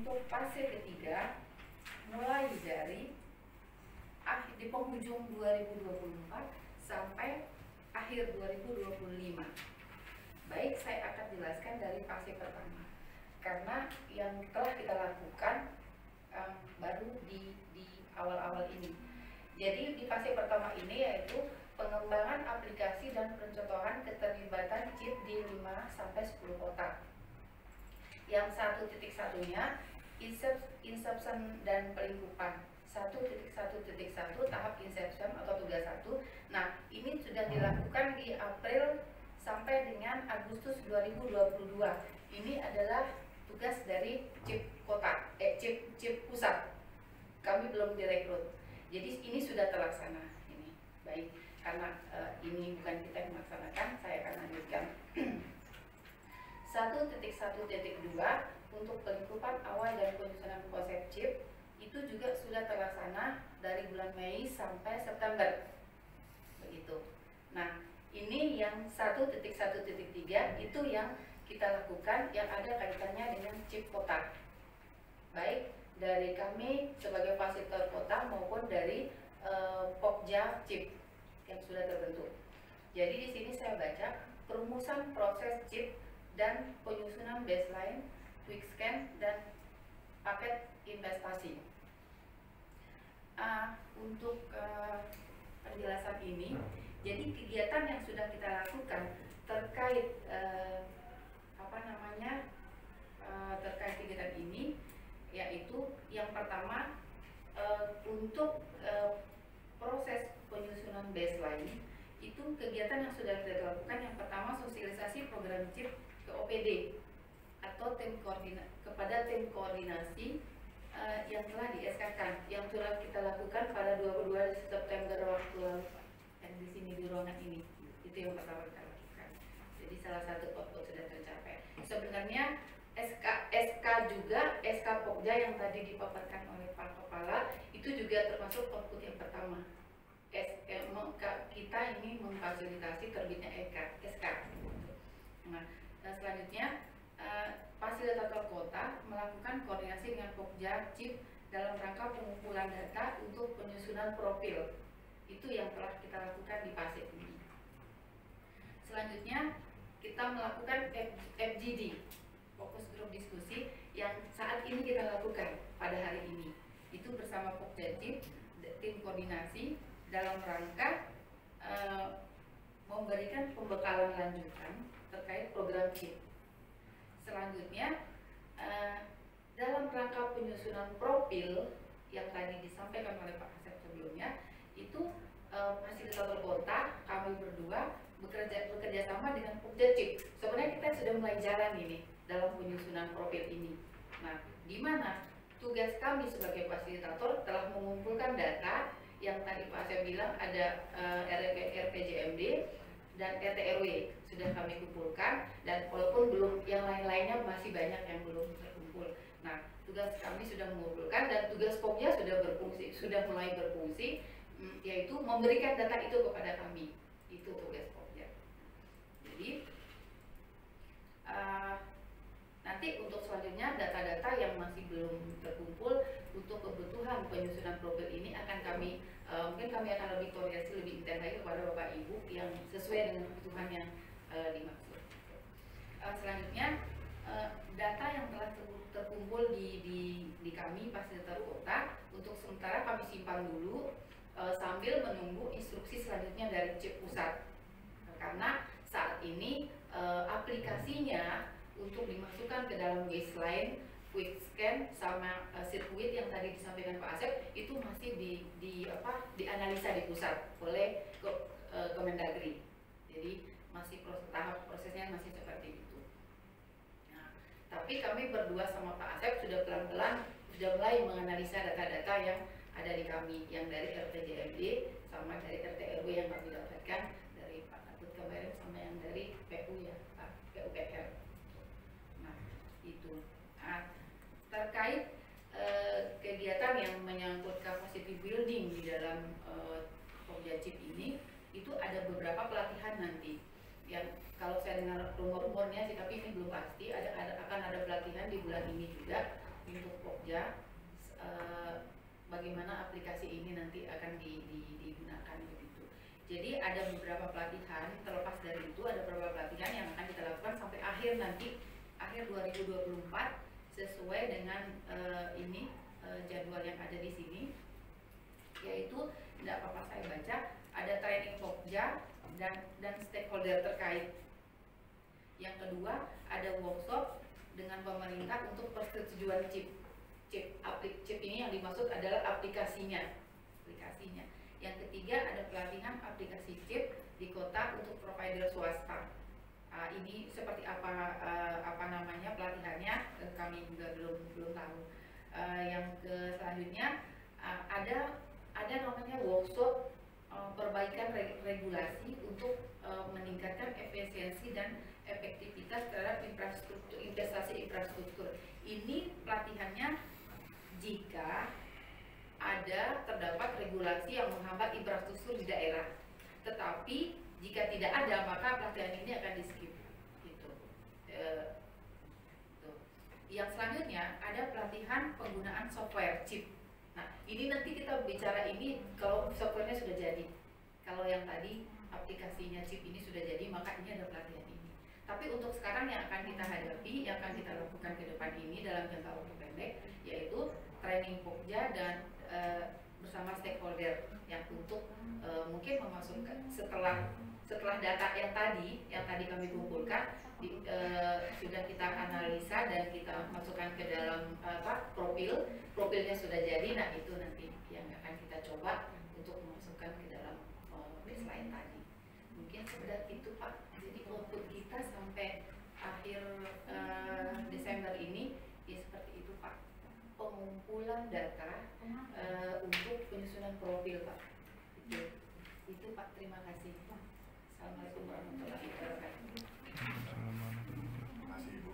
untuk fase ketiga mulai dari di penghujung 2024 sampai akhir 2025. Baik, saya akan jelaskan dari fase pertama karena yang telah kita lakukan baru di awal-awal ini. Jadi di fase pertama ini yaitu pengembangan aplikasi dan pencontohan keterlibatan CHIP di 5-10 kota. Yang 1.1-nya inception dan pelingkupan. 1.1.1 tahap inception atau tugas 1. Nah, ini sudah dilakukan di April sampai dengan Agustus 2022. Ini adalah tugas dari CHIP kota, CHIP pusat. Kami belum direkrut. Jadi ini sudah terlaksana. Ini baik, karena ini bukan kita yang melaksanakan, saya akan lanjutkan. 1.1.2 untuk pelingkupan awal dan penyusunan konsep CHIP itu juga sudah terlaksana dari bulan Mei sampai September. Begitu. Nah, ini yang 1.1.3 itu yang kita lakukan yang ada kaitannya dengan CHIP kota. Baik dari kami sebagai fasilitator kota maupun dari Pokja CHIP yang sudah terbentuk. Jadi di sini saya baca perumusan proses CHIP dan penyusunan baseline, quick scan dan paket investasi. Untuk penjelasan ini, jadi kegiatan yang sudah kita lakukan terkait terkait kegiatan ini, yaitu yang pertama untuk proses penyusunan baseline itu kegiatan yang sudah kita lakukan. Yang pertama sosialisasi program CHIP ke OPD atau kepada tim koordinasi yang telah di-SK-kan, yang sudah kita lakukan pada 22 September waktu lalu di sini di ruangan ini. Itu yang pertama kita lakukan. Jadi salah satu output sudah tercapai. Sebenarnya SK juga, SK Pokja yang tadi dipaparkan oleh Pak Kepala itu juga termasuk output yang pertama. Kita ini memfasilitasi terbitnya SK. Nah, selanjutnya fasilitator kota melakukan koordinasi dengan Pokja CHIP dalam rangka pengumpulan data untuk penyusunan profil. Itu yang telah kita lakukan di fase ini. Selanjutnya kita melakukan FGD, fokus grup diskusi, yang saat ini kita lakukan pada hari ini. Itu bersama Pokja CHIP, tim koordinasi dalam rangka memberikan pembekalan lanjutan terkait program CHIP. Selanjutnya dalam rangka penyusunan profil yang tadi disampaikan oleh Pak Asep sebelumnya, itu fasilitator kota kami berdua bekerja sama dengan Pokja CHIP. Sebenarnya kita sudah mulai jalan ini dalam penyusunan profil ini. Nah, di mana tugas kami sebagai fasilitator telah mengumpulkan data yang tadi Pak Asep bilang ada RPJMD dan RT/RW sudah kami kumpulkan, dan walaupun belum yang lain-lainnya masih banyak yang belum terkumpul. Nah, tugas kami sudah mengumpulkan dan tugas Pokja sudah mulai berfungsi, yaitu memberikan data itu kepada kami. Itu tugas Pokja. Jadi nanti untuk selanjutnya data-data yang masih belum terkumpul untuk kebutuhan penyusunan profil ini akan kami mungkin kami akan lebih koordinasi lebih intens lagi kepada Bapak Ibu yang sesuai dengan kebutuhan yang dimaksud. Selanjutnya data yang telah terkumpul di kami fasilitator kota untuk sementara kami simpan dulu sambil menunggu instruksi selanjutnya dari CHIP pusat, karena saat ini aplikasinya untuk dimasukkan ke dalam baseline, quick scan sama sirkuit yang tadi disampaikan Pak Asep itu masih dianalisa di pusat oleh Kemendagri. Jadi masih tahap prosesnya masih seperti itu. Nah, tapi kami berdua sama Pak Asep sudah pelan-pelan sudah mulai menganalisa data-data yang ada di kami, yang dari RPJMD sama dari RT/RW yang kami dapatkan dari Pak Atut kemarin sama yang dari PU ya, Pak PUPR. Nah, itu. Terkait kegiatan yang menyangkut capacity building di dalam Pokja CHIP ini, itu ada beberapa pelatihan nanti. Yang kalau saya dengar rumor-rumornya sih, tapi ini belum pasti, akan ada pelatihan di bulan ini juga untuk Pokja, bagaimana aplikasi ini nanti akan digunakan begitu. Jadi ada beberapa pelatihan, terlepas dari itu ada beberapa pelatihan yang akan kita lakukan sampai akhir nanti, akhir 2024 sesuai dengan jadwal yang ada di sini, yaitu tidak apa-apa saya baca, ada training Pokja dan stakeholder terkait. Yang kedua ada workshop dengan pemerintah untuk persetujuan chip ini yang dimaksud adalah aplikasinya. Yang ketiga ada pelatihan aplikasi chip di kota untuk provider swasta. Ini seperti apa namanya pelatihannya, kami juga belum tahu. Yang selanjutnya ada namanya workshop perbaikan regulasi untuk meningkatkan efisiensi dan efektivitas terhadap investasi infrastruktur. Ini pelatihannya jika terdapat regulasi yang menghambat infrastruktur di daerah. Tetapi jika tidak ada, maka pelatihan ini akan di-skip. Gitu. Yang selanjutnya ada pelatihan penggunaan software chip. Nah, ini nanti kita bicara ini kalau softwarenya sudah jadi. Kalau yang tadi aplikasinya chip ini sudah jadi, maka ini ada pelatihan ini. Tapi untuk sekarang yang akan kita hadapi, yang akan kita lakukan ke depan ini dalam jangka waktu pendek, yaitu training Pokja dan bersama stakeholder yang untuk mungkin memasukkan setelah data yang tadi kami kumpulkan sudah kita analisa dan kita masukkan ke dalam profilnya sudah jadi. Nah, itu nanti yang akan kita coba untuk memasukkan ke dalam baseline tadi. Mungkin sekedar itu Pak. Jadi output kita sampai akhir Desember ini ya seperti itu Pak. Pengumpulan data untuk penyusunan profil Pak. Itu Pak, terima kasih. Assalamualaikum warahmatullahi wabarakatuh. Terima kasih Ibu.